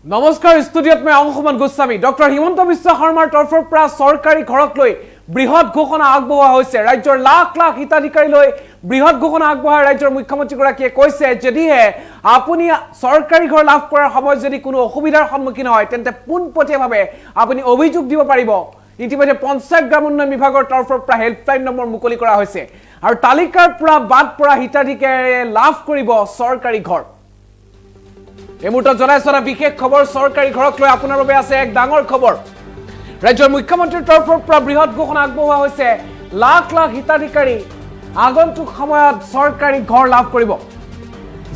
নমস্কাৰ ষ্টুডিঅ'ত মই অংশুমান গোস্বামী ডক্টৰ হিমন্ত বিশ্ব শৰ্মাৰ তৰফৰ পৰা চৰকাৰী ঘৰক লৈ বৃহৎ ঘোষণা আগবঢ়োৱা হৈছে ৰাজ্যৰ লাখ লাখ হিতাধিকাৰী লৈ বৃহৎ ঘোষণা আগবঢ়াই ৰাজ্যৰ মুখ্যমন্ত্ৰী গৰাকীয়ে কৈছে যদিহে আপুনি চৰকাৰী ঘৰ লাভ কৰাৰ সময়ত যদি কোনো অসুবিধাৰ সন্মুখীন হয় তেন্তে পোনপটীয়াভাৱে আপুনি অভিযোগ দিব পাৰিব ইতিমধ্যে পঞ্চায়ত গ্ৰাম উন্নয়ন বিভাগৰ তৰফৰ পৰা হেল্পলাইন নম্বৰ মুকলি কৰা হৈছে আৰু তালিকাৰ পৰা বাদ পৰা হিতাধিকাৰীয়ে লাভ কৰিব চৰকাৰী ঘৰ এই মুহূৰ্তত জনাইছো বিশেষ খবৰ চৰকাৰী ঘৰক লৈ আপোনাৰ বাবে আছে এক ডাঙৰ খবৰ ৰাজ্যৰ মুখ্যমন্ত্ৰীৰ তৰফৰ পৰা বৃহৎ ঘোষণা আগবঢ়োৱা হৈছে লাখ লাখ হিতাধিকাৰী আগন্তুক সময়ত চৰকাৰী ঘৰ লাভ কৰিব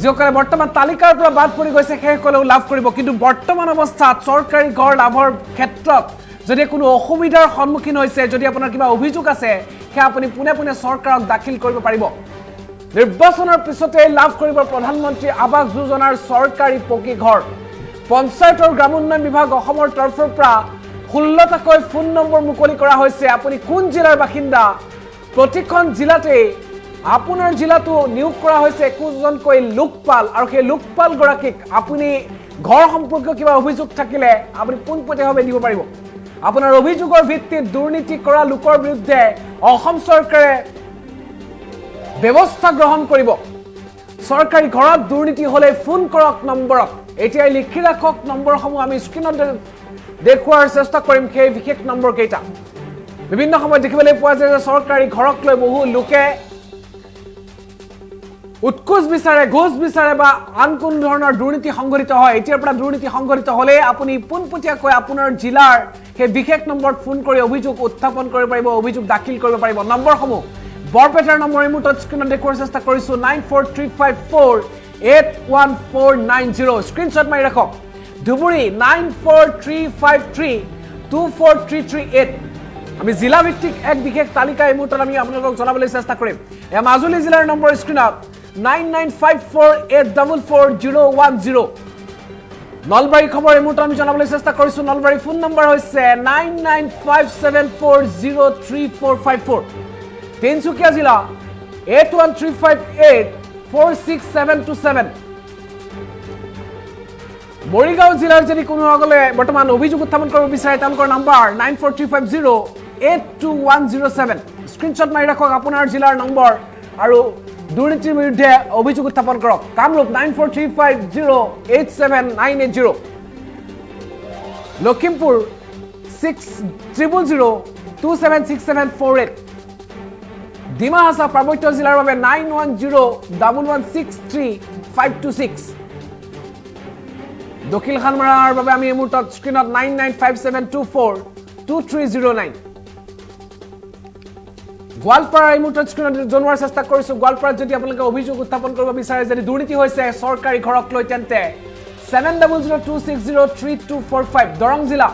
যিসকলে বৰ্তমান তালিকাৰ পৰা বাদ পৰি গৈছে সেইসকলেও লাভ কৰিব কিন্তু বৰ্তমান অৱস্থাত চৰকাৰী ঘৰ লাভৰ ক্ষেত্ৰত যদি কোনো অসুবিধাৰ সন্মুখীন হৈছে যদি আপোনাৰ কিবা অভিযোগ আছে সেই আপুনি পুনে পুনে চৰকাৰক দাখিল কৰিব পাৰিব নিৰ্বাচনৰ পিছতে লাভ কৰিব প্ৰধানমন্ত্ৰী আৱাস যোজনাৰ চৰকাৰী পকী ঘৰ পঞ্চায়তৰ গ্ৰাম উন্নয়ন বিভাগ অসমৰ তৰফৰ পৰা 16টাকৈ ফোন নম্বৰ মুকলি কৰা হৈছে আপুনি কোন জিলাৰ বাসিন্দা প্ৰতিখন জিলাতে আপোনাৰ জিলাটো নিয়োগ কৰা হৈছে একোজনকৈ লোকপাল আৰু সেই লোকপাল গৰাকীক আপুনি ঘৰ সম্পৰ্কীয় কিবা অভিযোগ থাকিলে আপুনি পোনপটীয়াভাৱে দিব পাৰিব আপোনাৰ অভিযোগৰ ভিত্তিত দুৰ্নীতি কৰা লোকৰ বিৰুদ্ধে অসম চৰকাৰে ব্যৱস্থা গ্ৰহণ কৰিব চৰকাৰী ঘৰত দুৰ্নীতি হলে ফোন কৰক নম্বৰত এতিয়াই লিখি ৰাখক নম্বৰসমূহ আমি স্ক্ৰীনত দেখুৱাৰ চেষ্টা কৰিম সেই বিশেষ নম্বৰ কেইটা বিভিন্ন সময়ত দেখিবলৈ পোৱা যায় যে চৰকাৰী ঘৰক লৈ বহু লোকে উৎকোচ বিচাৰে ঘোষ বিচাৰে বা আন কোন ধৰণৰ দুৰ্নীতি সংঘটিত হয় এতিয়াৰ পৰা দুৰ্নীতি সংঘটিত হলে আপুনি পোনপটীয়াকৈ আপোনাৰ জিলাৰ সেই বিশেষ নম্বৰত ফোন কৰি অভিযোগ উত্থাপন কৰিব পাৰিব অভিযোগ দাখিল কৰিব পাৰিব নম্বৰসমূহ বৰপেটাৰ নম্বৰ এই মুহূৰ্তত স্ক্ৰীনত দেখুৱাৰ চেষ্টা কৰিছো 9435481490 স্ক্ৰীনশ্বট মাৰি ৰাখক ধুবুৰী 9435324338 আমি জিলা ভিত্তিক এক বিশেষ তালিকা এই মুহূৰ্তত আমি আপোনালোকক জনাবলৈ চেষ্টা কৰিম এয়া মাজুলী জিলাৰ নম্বৰ স্ক্ৰীনত 9954844010 নলবাৰী খবৰ এই মুহূৰ্তত আমি জনাবলৈ চেষ্টা কৰিছো নলবাৰী ফোন নম্বৰ হৈছে 9957403454 তিনচুকীয়া জিলা 8135846727 মৰিগাঁও জিলাৰ যদি কোনো আগলে বৰ্তমান অভিযোগ উত্থাপন কৰিব বিচাৰে তেওঁলোকৰ নম্বৰ 9435082107 স্ক্ৰীনশ্বট মাৰি ৰাখক আপোনাৰ জিলাৰ নম্বৰ আৰু দুৰ্নীতিৰ বিৰুদ্ধে অভিযোগ উত্থাপন কৰক কামৰূপ 9435087980 লখিমপুৰ 6002767748 ডিমা হাছা পাৰ্বত্য জিলাৰ বাবে 9101163526 দক্ষিণ খানমাৰাৰ বাবে আমি এই মুহূৰ্তত স্ক্ৰীনত 9957242309 গোৱালপাৰা এই মুহূৰ্তত স্ক্ৰীনত জনোৱাৰ চেষ্টা কৰিছো গোৱালপাৰাত যদি আপোনালোকে অভিযোগ উত্থাপন কৰিব বিচাৰে যদি দুৰ্নীতি হৈছে চৰকাৰী ঘৰক লৈ তেন্তে 7002603245 দৰং জিলা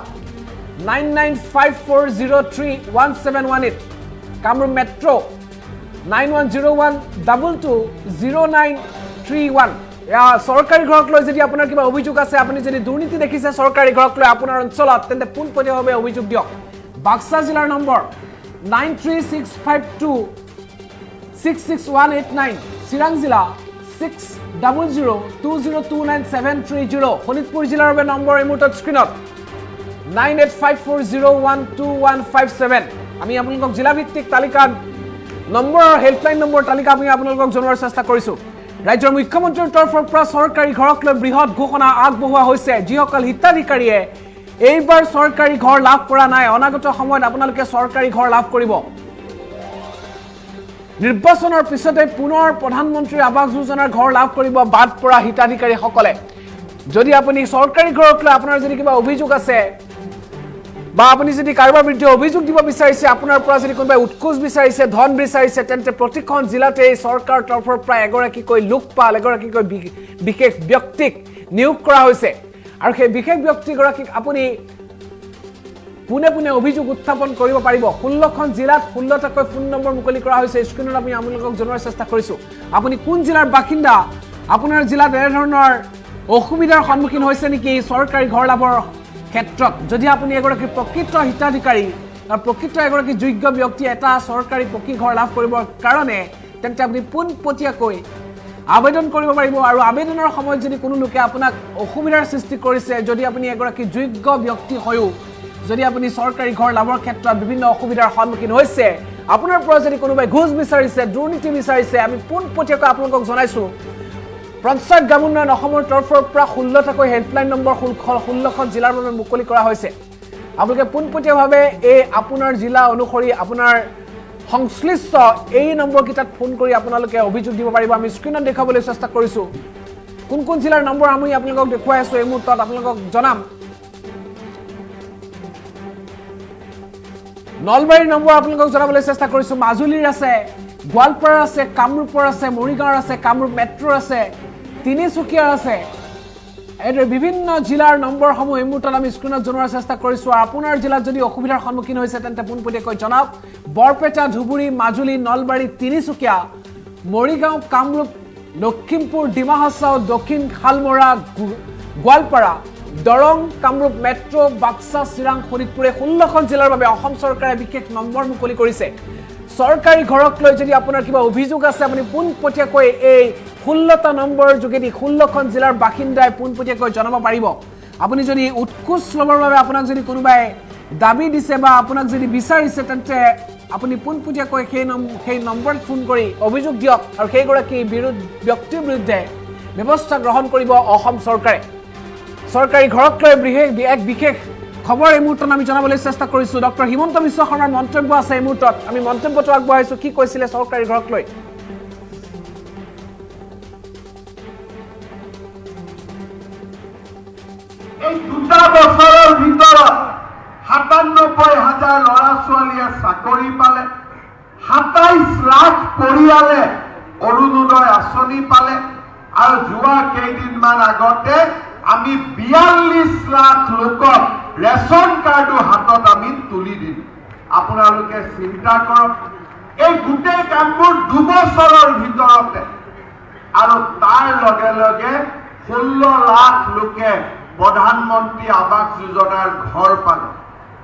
9954031718 কামৰূপ মেট্ৰ' 9101220931 চৰকাৰী ঘৰক লৈ যদি আপোনাৰ কিবা অভিযোগ আছে আপুনি যদি দুৰ্নীতি দেখিছে চৰকাৰী ঘৰক লৈ আপোনাৰ অঞ্চলত তেন্তে পোনপটীয়াভাৱে অভিযোগ দিয়ক বাক্সা জিলাৰ নম্বৰ 9365266189 চিৰাং জিলা 6002029730 শোণিতপুৰ জিলাৰ বাবে নম্বৰ এই মুহূৰ্তত স্ক্ৰীনত 9854012157 আমি আপোনালোকক জিলা ভিত্তিক তালিকাত নম্বৰ হেল্পলাইন নম্বৰ তালিকা আমি আপোনালোকক জনোৱাৰ চেষ্টা কৰিছো ৰাজ্যৰ মুখ্যমন্ত্ৰীৰ তৰফৰ পৰা চৰকাৰী ঘৰক লৈ বৃহৎ ঘোষণা আগবঢ়োৱা হৈছে যিসকল হিতাধিকাৰীয়ে এইবাৰ চৰকাৰী ঘৰ লাভ কৰা নাই অনাগত সময়ত আপোনালোকে চৰকাৰী ঘৰ লাভ কৰিব নিৰ্বাচনৰ পিছতে পুনৰ প্ৰধানমন্ত্ৰী আৱাস যোজনাৰ ঘৰ লাভ কৰিব বাদ পৰা হিতাধিকাৰীসকলে যদি আপুনি চৰকাৰী ঘৰক লৈ আপোনাৰ যদি কিবা অভিযোগ আছে বা আপুনি যদি কাৰোবাৰ বিৰুদ্ধে অভিযোগ দিব বিচাৰিছে আপোনাৰ পৰা যদি কোনোবাই উৎকোচ বিচাৰিছে ধন বিচাৰিছে তেন্তে প্ৰতিখন জিলাতে চৰকাৰৰ তৰফৰ পৰা এগৰাকীকৈ লোকপাল এগৰাকীকৈ বিশেষ ব্যক্তিক নিয়োগ কৰা হৈছে আৰু সেই বিশেষ ব্যক্তিগৰাকীক আপুনি পুনে পুনে অভিযোগ উত্থাপন কৰিব পাৰিব 16খন জিলাত 16টাকৈ ফোন নম্বৰ মুকলি কৰা হৈছে স্ক্ৰীনত আমি আপোনালোকক জনোৱাৰ চেষ্টা কৰিছো আপুনি কোন জিলাৰ বাসিন্দা আপোনাৰ জিলাত এনে ধৰণৰ অসুবিধাৰ সন্মুখীন হৈছে নেকি চৰকাৰী ঘৰ লাভৰ ক্ষেত্ৰত যদি আপুনি এগৰাকী প্ৰকৃত হিতাধিকাৰী আৰু প্ৰকৃত এগৰাকী যোগ্য ব্যক্তি এটা চৰকাৰী পকী ঘৰ লাভ কৰিবৰ কাৰণে তেন্তে আপুনি পোনপটীয়াকৈ আবেদন কৰিব পাৰিব আৰু আবেদনৰ সময়ত যদি কোনো লোকে আপোনাক অসুবিধাৰ সৃষ্টি কৰিছে যদি আপুনি এগৰাকী যোগ্য ব্যক্তি হৈও যদি আপুনি চৰকাৰী ঘৰ লাভৰ ক্ষেত্ৰত বিভিন্ন অসুবিধাৰ সন্মুখীন হৈছে আপোনাৰ পৰা যদি কোনোবাই ঘুষ বিচাৰিছে দুৰ্নীতি বিচাৰিছে আমি পোনপটীয়াকৈ আপোনালোকক জনাইছোঁ পঞ্চায়ত গ্ৰাম উন্নয়ন অসমৰ তৰফৰ পৰা 16টাকৈ হেল্পলাইন নম্বৰ 16খন জিলাৰ বাবে মুকলি কৰা হৈছে আপোনালোকে পোনপটীয়াভাৱে এই আপোনাৰ জিলা অনুসৰি আপোনাৰ সংশ্লিষ্ট এই নম্বৰকেইটাত ফোন কৰি আপোনালোকে অভিযোগ দিব পাৰিব আমি স্ক্ৰীনত দেখাবলৈ চেষ্টা কৰিছোঁ কোন কোন জিলাৰ নম্বৰ আমি আপোনালোকক দেখুৱাই আছোঁ এই মুহূৰ্তত আপোনালোকক জনাম নলবাৰীৰ নম্বৰ আপোনালোকক জনাবলৈ চেষ্টা কৰিছোঁ মাজুলীৰ আছে গোৱালপাৰাৰ আছে কামৰূপৰ আছে মৰিগাঁৱৰ আছে কামৰূপ মেট্ৰ' আছে তিনিচুকীয়াৰ আছে এই বিভিন্ন জিলাৰ নম্বৰসমূহ এই মুহূৰ্তত আমি স্ক্ৰীনত জনোৱাৰ চেষ্টা কৰিছোঁ আৰু আপোনাৰ জিলাত যদি অসুবিধাৰ সন্মুখীন হৈছে তেন্তে পোনপটীয়াকৈ জনাওক বৰপেটা ধুবুৰী মাজুলী নলবাৰী তিনিচুকীয়া মৰিগাঁও কামৰূপ লখিমপুৰ ডিমা হাছাও দক্ষিণ শালমৰা গোৱালপাৰা দৰং কামৰূপ মেট্ৰ' বাক্সা চিৰাং শোণিতপুৰে 16খন জিলাৰ বাবে অসম চৰকাৰে বিশেষ নম্বৰ মুকলি কৰিছে চৰকাৰী ঘৰক লৈ যদি আপোনাৰ কিবা অভিযোগ আছে আপুনি পোনপটীয়াকৈ এই 16টা নম্বৰৰ যোগেদি 16খন জিলাৰ বাসিন্দাই পোনপটীয়াকৈ জনাব পাৰিব আপুনি যদি উৎকোচ ল'বৰ বাবে আপোনাক যদি কোনোবাই দাবী দিছে বা আপোনাক যদি বিচাৰিছে তেন্তে আপুনি পোনপটীয়াকৈ সেই নম্বৰত ফোন কৰি অভিযোগ দিয়ক আৰু সেইগৰাকী ব্যক্তিৰ বিৰুদ্ধে ব্যৱস্থা গ্ৰহণ কৰিব অসম চৰকাৰে চৰকাৰী ঘৰক লৈ এক বিশেষ খবৰ এই মুহূৰ্তত আমি জনাবলৈ চেষ্টা কৰিছোঁ ডক্টৰ হিমন্ত বিশ্ব শৰ্মাৰ মন্তব্য আছে এই মুহূৰ্তত আমি মন্তব্যটো আগবঢ়াইছোঁ কি কৈছিলে চৰকাৰী ঘৰক লৈ এই 2 বছৰৰ ভিতৰত 97,000 ল'ৰা ছোৱালীয়ে চাকৰি পালে 27 লাখ পৰিয়ালে অৰুণোদয় আঁচনি পালে আৰু যোৱা কেইদিনমান আগতে আমি 42 লাখ লোকক ৰেচন কাৰ্ডো হাতত আমি তুলি দিম আপোনালোকে চিন্তা কৰক এই গোটেই কামবোৰ 2 বছৰৰ ভিতৰতে আৰু তাৰ লগে লগে 16 লাখ লোকে প্ৰধানমন্ত্ৰী আৱাস যোজনাৰ ঘৰ পালে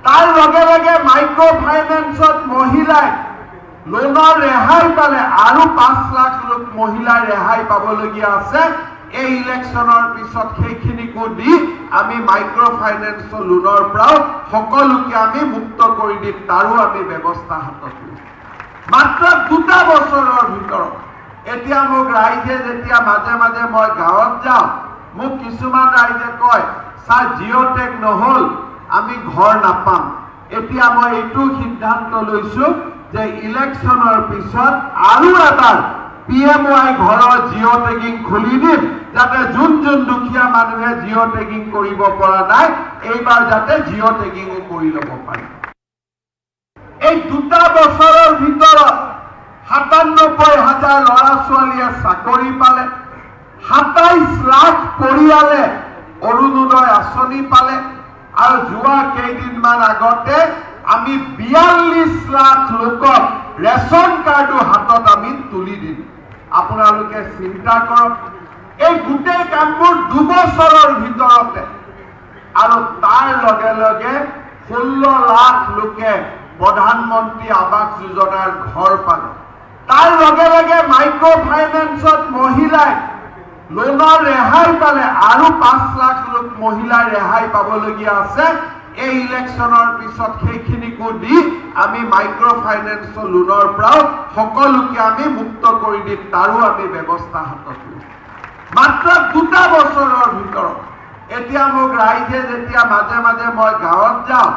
তাৰ লগে লগে মাইক্ৰ' ফাইনেন্সত মহিলাই লোনৰ ৰেহাই পালে আৰু 5 লাখ লোক মহিলাই ৰেহাই পাবলগীয়া আছে এই ইলেকশ্যনৰ পিছত সেইখিনিকো দি আমি মাইক্ৰ' ফাইনেন্সৰ লোনৰ পৰাও সকলোকে আমি মুক্ত কৰি দিম তাৰো আমি ব্যৱস্থা হাতত ল'ম মাত্ৰ 2 বছৰৰ ভিতৰত এতিয়া মোক ৰাইজে যেতিয়া মাজে মাজে মই গাঁৱত যাওঁ মোক কিছুমান ৰাইজে কয় ছাৰ জিঅ'টেক নহ'ল আমি ঘৰ নাপাম এতিয়া মই এইটো সিদ্ধান্ত লৈছোঁ যে ইলেকশ্যনৰ পিছত আৰু এবাৰ PMY ঘৰৰ জিঅ'টেগিং খুলি দিম যাতে যোন দুখীয়া মানুহে জিঅ'টেগিং কৰিব পৰা নাই এইবাৰ যাতে জিঅ'টেগিঙো কৰি ল'ব পাৰে এই 2 বছৰৰ ভিতৰত 97,000 ল'ৰা ছোৱালীয়ে চাকৰি পালে 27 লাখ পৰিয়ালে অৰুণোদয় আঁচনি পালে আৰু যোৱা কেইদিনমান আগতে আমি 42 লাখ লোকক ৰেচন কাৰ্ডো হাতত আমি তুলি দিম আপোনালোকে চিন্তা কৰক এই গোটেই কামবোৰ 2 বছৰৰ ভিতৰতে আৰু তাৰ লগে লগে 16 লাখ লোকে প্ৰধানমন্ত্ৰী আৱাস যোজনাৰ ঘৰ পালে তাৰ লগে লগে মাইক্ৰ' ফাইনেন্সত মহিলাই লোনৰ ৰেহাই পালে আৰু 5 লাখ লোক মহিলাই ৰেহাই পাবলগীয়া আছে এই ইলেকশ্যনৰ পিছত সেইখিনিকো দি আমি মাইক্ৰ' ফাইনেন্সৰ লোনৰ পৰাও সকলোকে আমি মুক্ত কৰি দিম তাৰো আমি ব্যৱস্থা হাতত ল'ম মাত্ৰ 2 বছৰৰ ভিতৰত এতিয়া মোক ৰাইজে যেতিয়া মাজে মাজে মই গাঁৱত যাওঁ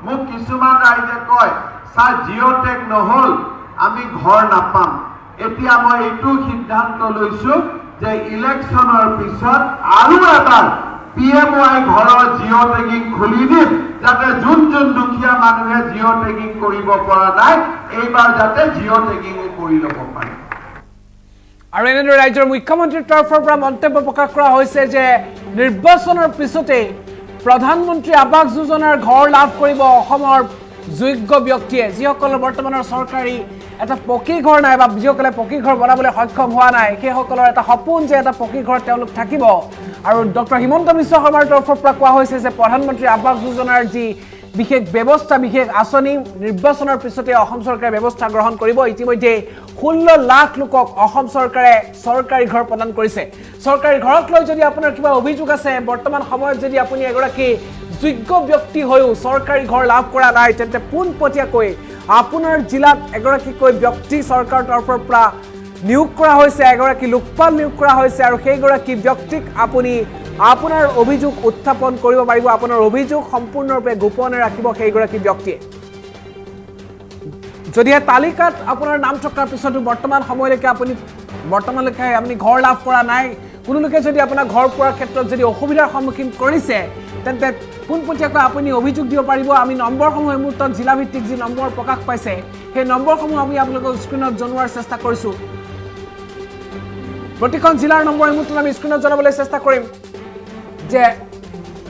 মোক কিছুমান ৰাইজে কয় ছাৰ জিঅ'টেক নহ'ল আমি ঘৰ নাপাম এতিয়া মই এইটো সিদ্ধান্ত লৈছোঁ যে ইলেকশ্যনৰ পিছত আৰু এবাৰ PMY ঘৰৰ জিঅ'টেগিং খুলি দিম যাতে যোন দুখীয়া মানুহে জিঅ'টেগিং কৰিব পৰা নাই এইবাৰ যাতে জিঅ'টেগিঙো কৰি ল'ব পাৰে আৰু এনেদৰে ৰাজ্যৰ মুখ্যমন্ত্ৰীৰ তৰফৰ পৰা মন্তব্য প্ৰকাশ কৰা হৈছে যে নিৰ্বাচনৰ পিছতে প্ৰধানমন্ত্ৰী আৱাস যোজনাৰ ঘৰ লাভ কৰিব অসমৰ যোগ্য ব্যক্তিয়ে যিসকলৰ বৰ্তমানৰ চৰকাৰী এটা পকী ঘৰ নাই বা যিসকলে পকী ঘৰ বনাবলৈ সক্ষম হোৱা নাই সেইসকলৰ এটা সপোন যে এটা পকী ঘৰ তেওঁলোক থাকিব আৰু ডক্টৰ হিমন্ত বিশ্ব শৰ্মাৰ তৰফৰ পৰা কোৱা হৈছে যে প্ৰধানমন্ত্ৰী আৱাস যোজনাৰ যি বিশেষ ব্যৱস্থা বিশেষ আঁচনি নিৰ্বাচনৰ পিছতে অসম চৰকাৰে ব্যৱস্থা গ্ৰহণ কৰিব ইতিমধ্যে 16 লাখ লোকক অসম চৰকাৰে চৰকাৰী ঘৰ প্ৰদান কৰিছে চৰকাৰী ঘৰক লৈ যদি আপোনাৰ কিবা অভিযোগ আছে বৰ্তমান সময়ত যদি আপুনি এগৰাকী যোগ্য ব্যক্তি হৈও চৰকাৰী ঘৰ লাভ কৰা নাই তেন্তে পোনপটীয়াকৈ আপোনাৰ জিলাত এগৰাকীকৈ ব্যক্তি চৰকাৰৰ তৰফৰ পৰা নিয়োগ কৰা হৈছে এগৰাকী লোকপাল নিয়োগ কৰা হৈছে আৰু সেইগৰাকী ব্যক্তিক আপুনি আপোনাৰ অভিযোগ উত্থাপন কৰিব পাৰিব আপোনাৰ অভিযোগ সম্পূৰ্ণৰূপে গোপনে ৰাখিব সেইগৰাকী ব্যক্তিয়ে যদিহে তালিকাত আপোনাৰ নাম থকাৰ পিছতো বৰ্তমান সময়লৈকে আপুনি ঘৰ লাভ কৰা নাই কোনো লোকে যদি আপোনাৰ ঘৰ পোৱাৰ ক্ষেত্ৰত যদি অসুবিধাৰ সন্মুখীন কৰিছে তেন্তে পোনপটীয়াকৈ আপুনি অভিযোগ দিব পাৰিব আমি নম্বৰসমূহ এই মুহূৰ্তত জিলাভিত্তিক যি নম্বৰ প্ৰকাশ পাইছে সেই নম্বৰসমূহ আমি আপোনালোকক স্ক্ৰীনত জনোৱাৰ চেষ্টা কৰিছোঁ প্ৰতিখন জিলাৰ নম্বৰ এই মুহূৰ্তত আমি স্ক্ৰীনত জনাবলৈ চেষ্টা কৰিম যে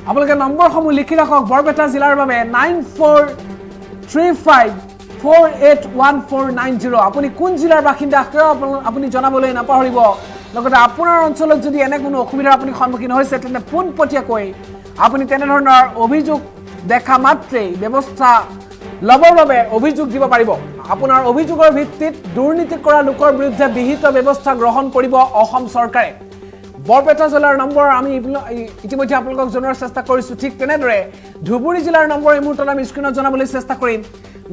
আপোনালোকে নম্বৰসমূহ লিখি ৰাখক বৰপেটা জিলাৰ বাবে 9435481490 আপুনি কোন জিলাৰ বাসিন্দা কিয় আপুনি জনাবলৈ নাপাহৰিব লগতে আপোনাৰ অঞ্চলত যদি এনে কোনো অসুবিধাৰ আপুনি সন্মুখীন হৈছে তেন্তে পোনপটীয়াকৈ আপুনি তেনেধৰণৰ অভিযোগ দেখা মাত্ৰেই ব্যৱস্থা ল'বৰ বাবে অভিযোগ দিব পাৰিব আপোনাৰ অভিযোগৰ ভিত্তিত দুৰ্নীতি কৰা লোকৰ বিৰুদ্ধে বিহিত ব্যৱস্থা গ্ৰহণ কৰিব অসম চৰকাৰে বৰপেটা জিলাৰ নম্বৰ আমি ইতিমধ্যে আপোনালোকক জনোৱাৰ চেষ্টা কৰিছোঁ ঠিক তেনেদৰে ধুবুৰী জিলাৰ নম্বৰ এই মুহূৰ্তত আমি স্ক্ৰীনত জনাবলৈ চেষ্টা কৰিম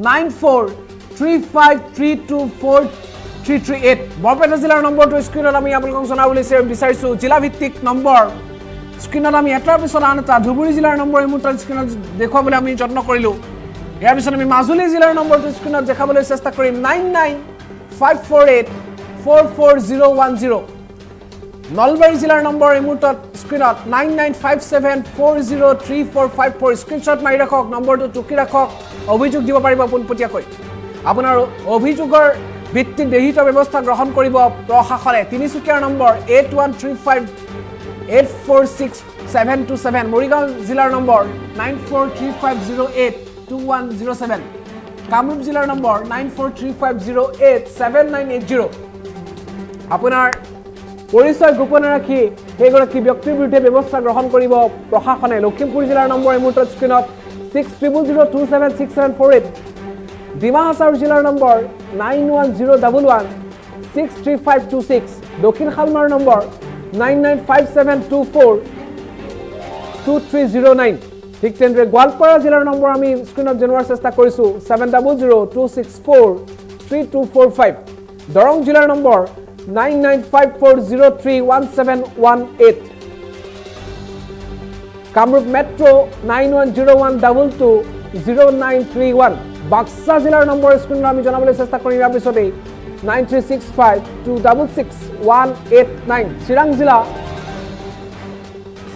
9435324338 বৰপেটা জিলাৰ নম্বৰটো স্ক্ৰীনত আমি আপোনালোকক জনাবলৈ বিচাৰিছোঁ জিলাভিত্তিক নম্বৰ স্ক্ৰীনত আমি এটাৰ পিছত আন এটা ধুবুৰী জিলাৰ নম্বৰ এই মুহূৰ্তত স্ক্ৰীনত দেখুৱাবলৈ আমি যত্ন কৰিলোঁ ইয়াৰ পিছত আমি মাজুলী জিলাৰ নম্বৰটো স্ক্ৰীনত দেখাবলৈ চেষ্টা কৰিম 9954844010 নলবাৰী জিলাৰ নম্বৰ এই মুহূৰ্তত স্ক্ৰীনত 9957403454 স্ক্ৰীনশ্বট মাৰি ৰাখক নম্বৰটো টুকি ৰাখক অভিযোগ দিব পাৰিব পোনপটীয়াকৈ আপোনাৰ অভিযোগৰ ভিত্তিত বিহিত ব্যৱস্থা গ্ৰহণ কৰিব প্ৰশাসনে তিনিচুকীয়াৰ নম্বৰ 8135846727 মৰিগাঁও জিলাৰ নম্বৰ 9435082107 কামৰূপ জিলাৰ নম্বৰ 9435087980 আপোনাৰ পৰিচয় গোপনে ৰাখি সেইগৰাকী ব্যক্তিৰ বিৰুদ্ধে ব্যৱস্থা গ্ৰহণ কৰিব প্ৰশাসনে লখিমপুৰ জিলাৰ নম্বৰ এই মুহূৰ্তত স্ক্ৰীনত 6000276748 ডিমা হাছাও জিলাৰ নম্বৰ 9101163526 দক্ষিণ শালমাৰ নম্বৰ 9957242309 ঠিক তেনেদৰে গোৱালপাৰা জিলাৰ নম্বৰ আমি স্ক্ৰীনত জনোৱাৰ চেষ্টা কৰিছোঁ 7002643245 দৰং জিলাৰ নম্বৰ 9954031718 কামৰূপ মেট্ৰ 9101220931 বাক্সা জিলাৰ নম্বৰ স্ক্ৰীনত আমি জনাবলৈ চেষ্টা কৰিম ইয়াৰ পিছতেই 9365266189 চিৰাং জিলা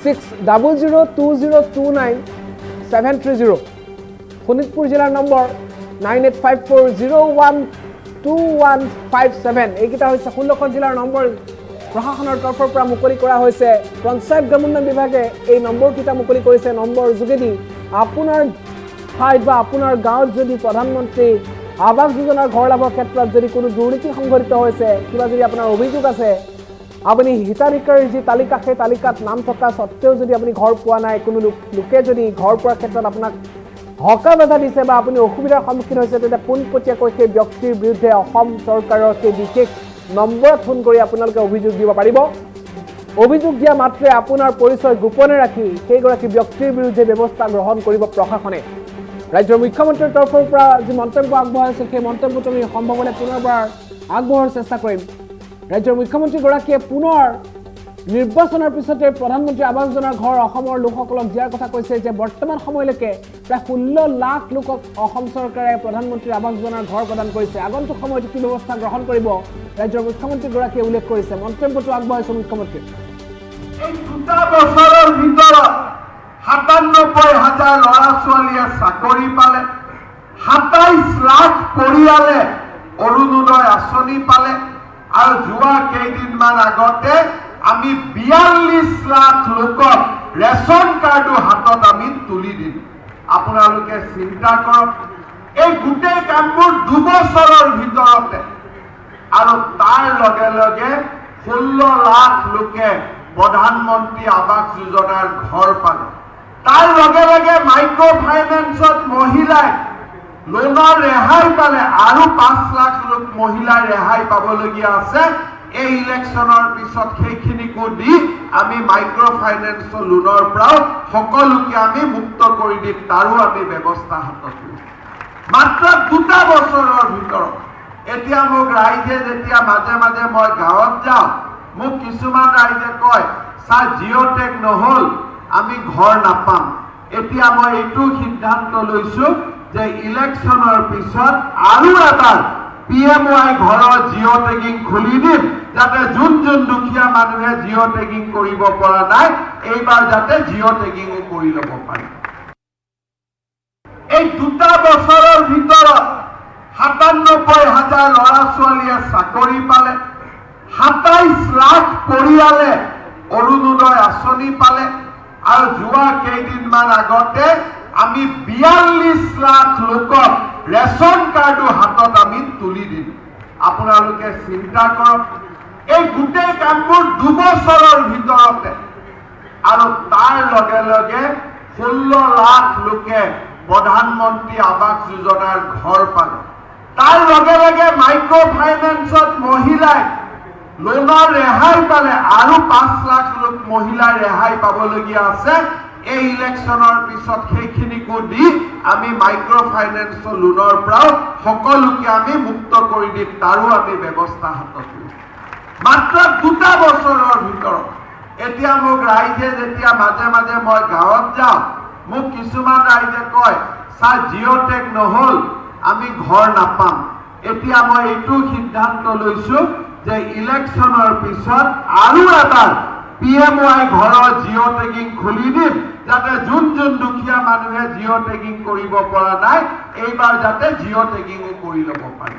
6002029730 শোণিতপুৰ জিলাৰ নম্বৰ 9854012157 এইকেইটা হৈছে 16খন জিলাৰ নম্বৰ প্ৰশাসনৰ তৰফৰ পৰা মুকলি কৰা হৈছে পঞ্চায়ত গ্ৰামোন্নয়ন বিভাগে এই নম্বৰকেইটা মুকলি কৰিছে নম্বৰ যোগেদি আপোনাৰ ঠাইত বা আপোনাৰ গাঁৱত যদি প্ৰধানমন্ত্ৰী আৱাস যোজনাৰ ঘৰ লাভৰ ক্ষেত্ৰত যদি কোনো দুৰ্নীতি সংঘটিত হৈছে কিবা যদি আপোনাৰ অভিযোগ আছে আপুনি হিতাধিকাৰীৰ যি তালিকা সেই তালিকাত নাম থকা সত্ত্বেও যদি আপুনি ঘৰ পোৱা নাই কোনো লোকে যদি ঘৰ পোৱাৰ ক্ষেত্ৰত আপোনাক হকা বাধা দিছে বা আপুনি অসুবিধাৰ সন্মুখীন হৈছে তেতিয়া পোনপটীয়াকৈ সেই ব্যক্তিৰ বিৰুদ্ধে অসম চৰকাৰৰ সেই বিশেষ নম্বৰত ফোন কৰি আপোনালোকে অভিযোগ দিব পাৰিব অভিযোগ দিয়া মাত্ৰে আপোনাৰ পৰিচয় গোপনে ৰাখি সেইগৰাকী ব্যক্তিৰ বিৰুদ্ধে ব্যৱস্থা গ্ৰহণ কৰিব প্ৰশাসনে ৰাজ্যৰ মুখ্যমন্ত্ৰীৰ তৰফৰ পৰা যি মন্তব্য আগবঢ়াইছে সেই মন্তব্যটো আমি সম্ভৱনে পুনৰবাৰ আগবঢ়োৱাৰ চেষ্টা কৰিম ৰাজ্যৰ মুখ্যমন্ত্ৰীগৰাকীয়ে পুনৰ নিৰ্বাচনৰ পিছতে প্ৰধানমন্ত্ৰী আৱাস যোজনাৰ ঘৰ অসমৰ লোকসকলক দিয়াৰ কথা কৈছে যে বৰ্তমান সময়লৈকে প্ৰায় 16 লাখ লোকক অসম চৰকাৰে প্ৰধানমন্ত্ৰী আৱাস যোজনাৰ ঘৰ প্ৰদান কৰিছে আগন্তুক সময়ত কি ব্যৱস্থা গ্ৰহণ কৰিব ৰাজ্যৰ মুখ্যমন্ত্ৰীগৰাকীয়ে উল্লেখ কৰিছে মন্তব্যটো আগবঢ়াইছে মুখ্যমন্ত্ৰী এই দুটা বছৰৰ ভিতৰত ৯৭,০০০ ল'ৰা ছোৱালীয়ে চাকৰি পালে ২৭ লাখ পৰিয়ালে অৰুণোদয় আঁচনি পালে আৰু যোৱা কেইদিনমান আগতে আমি ৪২ লাখ লোকক ৰেচন কাৰ্ডো হাতত আমি তুলি দিলোঁ আপোনালোকে চিন্তা কৰক এই গোটেই কামবোৰ দুবছৰৰ ভিতৰতে আৰু তাৰ লগে লগে 16 লাখ লোকে প্ৰধানমন্ত্ৰী আৱাস যোজনাৰ ঘৰ পালে তাৰ লগে লগে মাইক্ৰ ফাইনেন্সত মহিলাই লোনৰ ৰেহাই পালে আৰু 5 লাখ লোক মহিলাই ৰেহাই পাবলগীয়া আছে। এই ইলেকশ্যনৰ পিছত সেইখিনিকো দি আমি মাইক্ৰ ফাইনেন্সৰ লোনৰ পৰাও সকলোকে আমি মুক্ত কৰি দিম, তাৰো আমি ব্যৱস্থা হাতত লম। মাত্ৰ 2টা বছৰৰ ভিতৰত এতিয়া মোক ৰাইজে যেতিয়া মাজে মাজে মই গাঁৱত যাওঁ, মোক কিছুমান ৰাইজে কয় ছাৰ জিঅ'টেক নহ'ল আমি ঘৰ নাপাম। এতিয়া মই এইটো সিদ্ধান্ত লৈছো যে ইলেকশ্যনৰ পিছত আৰু এবাৰ PMY ঘৰৰ জিঅ' টেগিং খুলি দিম, যাতে যোন দুখীয়া মানুহে জিঅ' টেগিং কৰিব পৰা নাই এইবাৰ যাতে জিঅ' টেগিঙো কৰি ল'ব পাৰে। এই 2টা বছৰৰ ভিতৰত 97,000 ল'ৰা ছোৱালীয়ে চাকৰি পালে, 27 লাখ পৰিয়ালে অৰুণোদয় আঁচনি পালে, আৰু যোৱা কেইদিনমান আগতে আমি 42 লাখ লোকক ৰেচন কাৰ্ডো হাতত আমি তুলি দিম। আপোনালোকে চিন্তা কৰক, এই গোটেই কামবোৰ 2 বছৰৰ ভিতৰতে, আৰু তাৰ লগে লগে 16 লাখ লোকে প্ৰধানমন্ত্ৰী আৱাস যোজনাৰ ঘৰ পালে। তাৰ লগে লগে মাইক্ৰ ফাইনেন্সত মহিলাই লোনৰ ৰেহাই পালে আৰু 5 লাখ লোক মহিলাই ৰেহাই পাবলগীয়া আছে। এই ইলেকশ্যনৰ পিছত সেইখিনিকো দি আমি মাইক্ৰ ফাইনেন্সৰ লোনৰ পৰাও সকলোকে আমি মুক্ত কৰি দিম, তাৰো আমি ব্যৱস্থা হাতত লম। মাত্ৰ 2টা বছৰৰ ভিতৰত এতিয়া মোক ৰাইজে যেতিয়া মাজে মাজে মই গাঁৱত যাওঁ, মোক কিছুমান ৰাইজে কয় ছাৰ জিঅ'টেক নহ'ল আমি ঘৰ নাপাম। এতিয়া মই এইটো সিদ্ধান্ত লৈছো যে ইলেকশ্যনৰ পিছত আৰু এবাৰ PMY ঘৰৰ জিঅ' টেগিং খুলি দিম, যাতে যোন দুখীয়া মানুহে জিঅ' টেগিং কৰিব পৰা নাই এইবাৰ যাতে জিঅ' টেগিঙো কৰি ল'ব পাৰে।